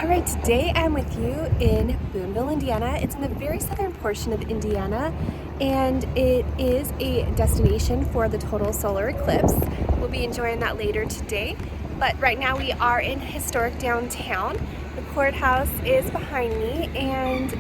All right, today I'm with you in Boonville, Indiana. It's in the very southern portion of Indiana, and it is a destination for the total solar eclipse. We'll be enjoying that later today, but right now we are in historic downtown. The courthouse is behind me, and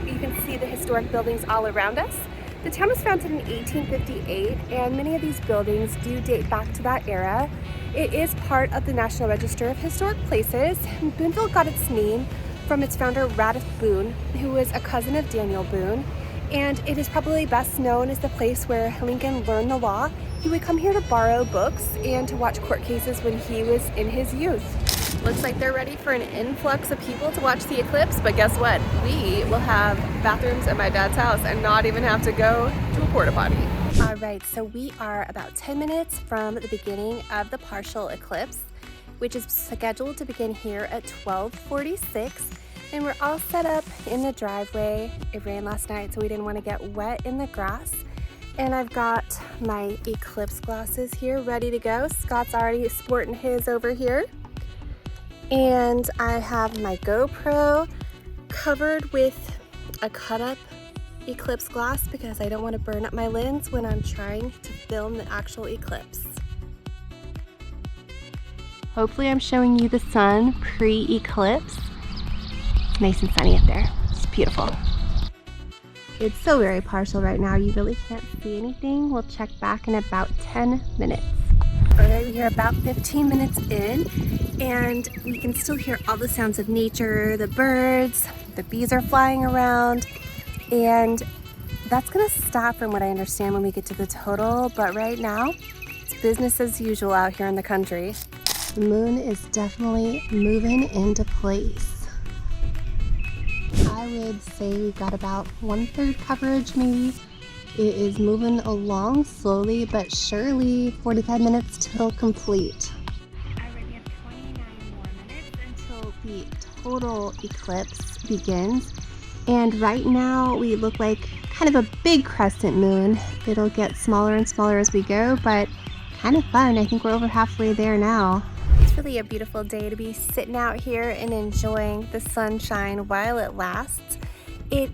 you can see the historic buildings all around us. The town was founded in 1858, and many of these buildings do date back to that era. It is part of the National Register of Historic Places. Boonville got its name from its founder, Radith Boone, who was a cousin of Daniel Boone, and it is probably best known as the place where Lincoln learned the law. He would come here to borrow books and to watch court cases when he was in his youth. Looks like they're ready for an influx of people to watch the eclipse, but guess what? We will have bathrooms at my dad's house and not even have to go to a porta potty. All right, so we are about 10 minutes from the beginning of the partial eclipse, which is scheduled to begin here at 12:46. And we're all set up in the driveway. It rained last night, so we didn't want to get wet in the grass. And I've got my eclipse glasses here ready to go. Scott's already sporting his over here. And I have my GoPro covered with a cut-up eclipse glass because I don't want to burn up my lens when I'm trying to film the actual eclipse. Hopefully I'm showing you the sun pre-eclipse. It's nice and sunny up there. It's beautiful. It's so very partial right now, you really can't see anything. We'll check back in about 10 minutes. Alright, we are about 15 minutes in, and we can still hear all the sounds of nature, the birds, the bees are flying around, and that's gonna stop from what I understand when we get to the total, but right now, it's business as usual out here in the country. The moon is definitely moving into place. I would say we've got about 1/3 coverage maybe. It is moving along slowly but surely. 45 minutes till complete. I already have 29 more minutes until the total eclipse begins. And right now we look like kind of a big crescent moon. It'll get smaller and smaller as we go, but kind of fun. I think we're over halfway there now. It's really a beautiful day to be sitting out here and enjoying the sunshine while it lasts. It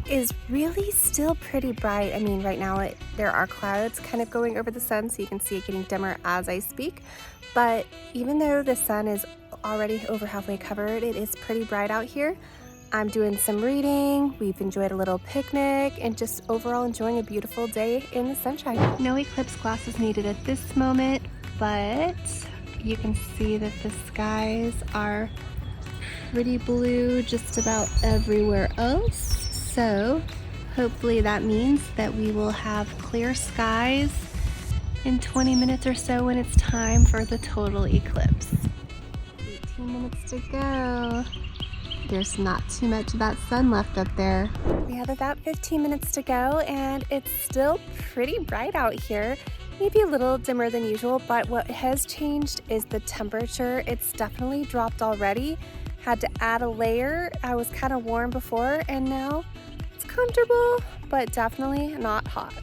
is really still pretty bright. I mean, right now there are clouds kind of going over the sun, so you can see it getting dimmer as I speak. But even though the sun is already over halfway covered, it is pretty bright out here. I'm doing some reading, we've enjoyed a little picnic, and just overall enjoying a beautiful day in the sunshine. No eclipse glasses needed at this moment, but you can see that the skies are pretty blue just about everywhere else. So hopefully that means that we will have clear skies in 20 minutes or so when it's time for the total eclipse. 18 minutes to go. There's not too much of that sun left up there. We have about 15 minutes to go, and it's still pretty bright out here. Maybe a little dimmer than usual, but what has changed is the temperature. It's definitely dropped already. Had to add a layer. I was kind of warm before, and now it's comfortable, but definitely not hot.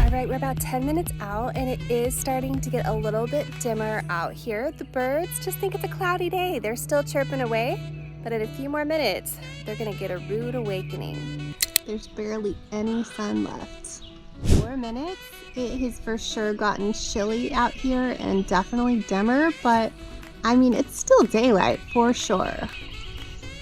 All right, we're about 10 minutes out, and it is starting to get a little bit dimmer out here. The birds just think it's a cloudy day. They're still chirping away. But in a few more minutes, they're gonna get a rude awakening. There's barely any sun left. 4 minutes. It has for sure gotten chilly out here and definitely dimmer, but I mean, it's still daylight for sure,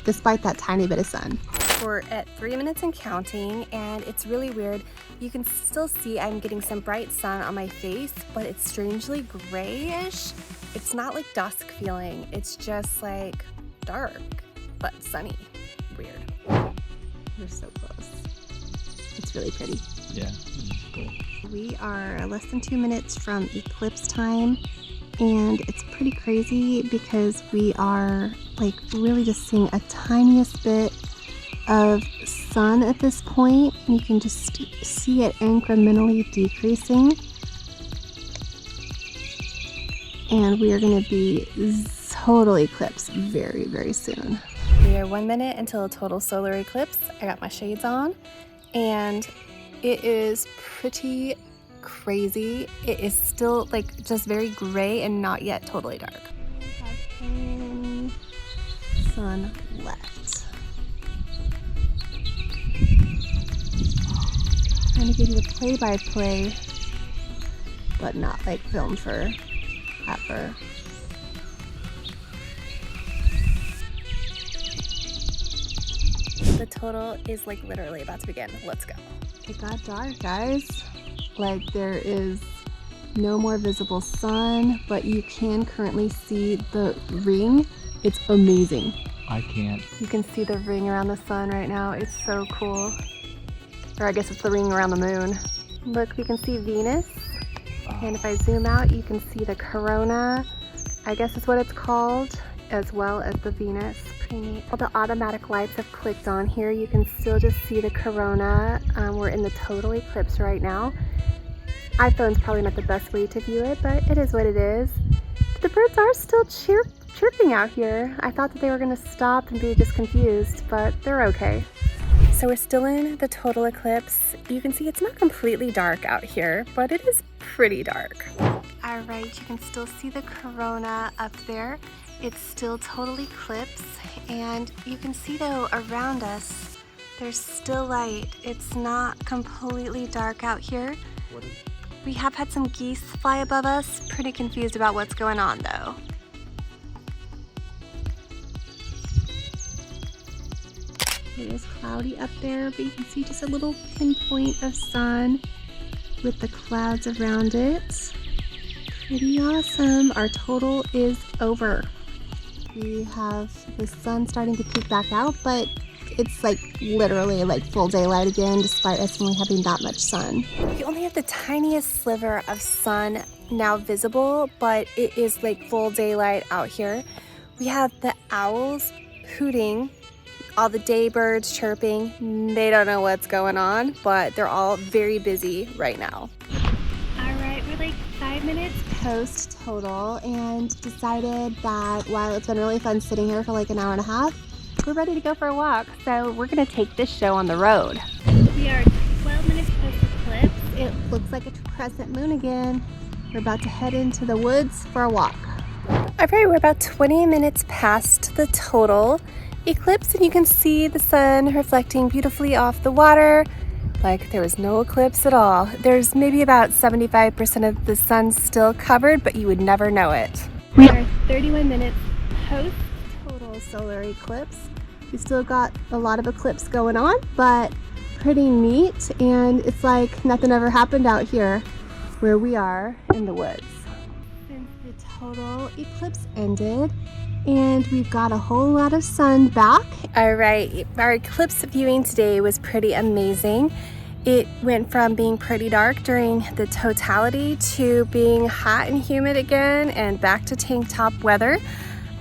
despite that tiny bit of sun. We're at 3 minutes and counting, and it's really weird. You can still see I'm getting some bright sun on my face, but it's strangely grayish. It's not like dusk feeling, it's just like dark, but sunny. Weird. We're so close. It's really pretty. Yeah, cool. We are less than 2 minutes from eclipse time, and it's pretty crazy because we are like really just seeing a tiniest bit of sun at this point. You can just see it incrementally decreasing, and we are going to be total eclipse very, very soon. We are 1 minute until a total solar eclipse. I got my shades on, and it is pretty crazy. It is still like just very gray and not yet totally dark. We have any sun left. Trying to give you the play-by-play, but not like filmed for ever. The total is like literally about to begin. Let's go. It got dark, guys. Like there is no more visible sun, but you can currently see the ring. It's amazing. I can't. You can see the ring around the sun right now. It's so cool. Or I guess it's the ring around the moon. Look, we can see Venus. And if I zoom out, you can see the corona. I guess is what it's called, as well as the Venus. Pretty neat. All the automatic lights have clicked on here. You can still just see the corona. We're in the total eclipse right now. iPhone's probably not the best way to view it, but it is what it is. The birds are still chirping out here. I thought that they were going to stop and be just confused, but they're okay. So we're still in the total eclipse. You can see it's not completely dark out here, but it is pretty dark. All right, you can still see the corona up there. It's still total eclipse, and you can see though around us, there's still light. It's not completely dark out here. We have had some geese fly above us. Pretty confused about what's going on though. It is cloudy up there, but you can see just a little pinpoint of sun with the clouds around it. Pretty awesome. Our total is over. We have the sun starting to peek back out, but it's like literally like full daylight again, despite us only having that much sun. We only have the tiniest sliver of sun now visible, but it is like full daylight out here. We have the owls hooting, all the day birds chirping. They don't know what's going on, but they're all very busy right now. All right, we're like 5 minutes post total and decided that while it's been really fun sitting here for like an hour and a half, we're ready to go for a walk. So we're gonna take this show on the road. We are 12 minutes post eclipse. It looks like a crescent moon again. We're about to head into the woods for a walk. All right, we're about 20 minutes past the total eclipse, and you can see the sun reflecting beautifully off the water like there was no eclipse at all. There's maybe about 75% of the sun still covered, but you would never know it. We are 31 minutes post total solar eclipse. We still got a lot of eclipse going on, but pretty neat, and it's like nothing ever happened out here where we are in the woods. Since the total eclipse ended, and we've got a whole lot of sun back. All right, our eclipse viewing today was pretty amazing. It went from being pretty dark during the totality to being hot and humid again and back to tank top weather.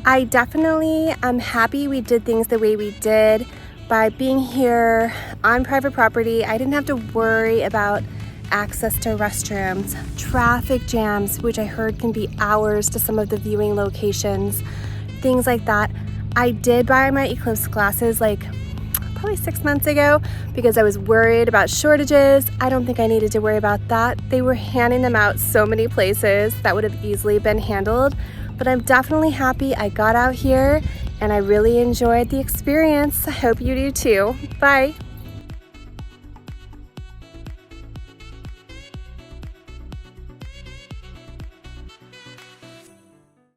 I definitely am happy we did things the way we did. By being here on private property, I didn't have to worry about access to restrooms, traffic jams, which I heard can be hours to some of the viewing locations, things like that. I did buy my eclipse glasses like probably 6 months ago because I was worried about shortages. I don't think I needed to worry about that. They were handing them out so many places that would have easily been handled, but I'm definitely happy I got out here and I really enjoyed the experience. I hope you do too. Bye.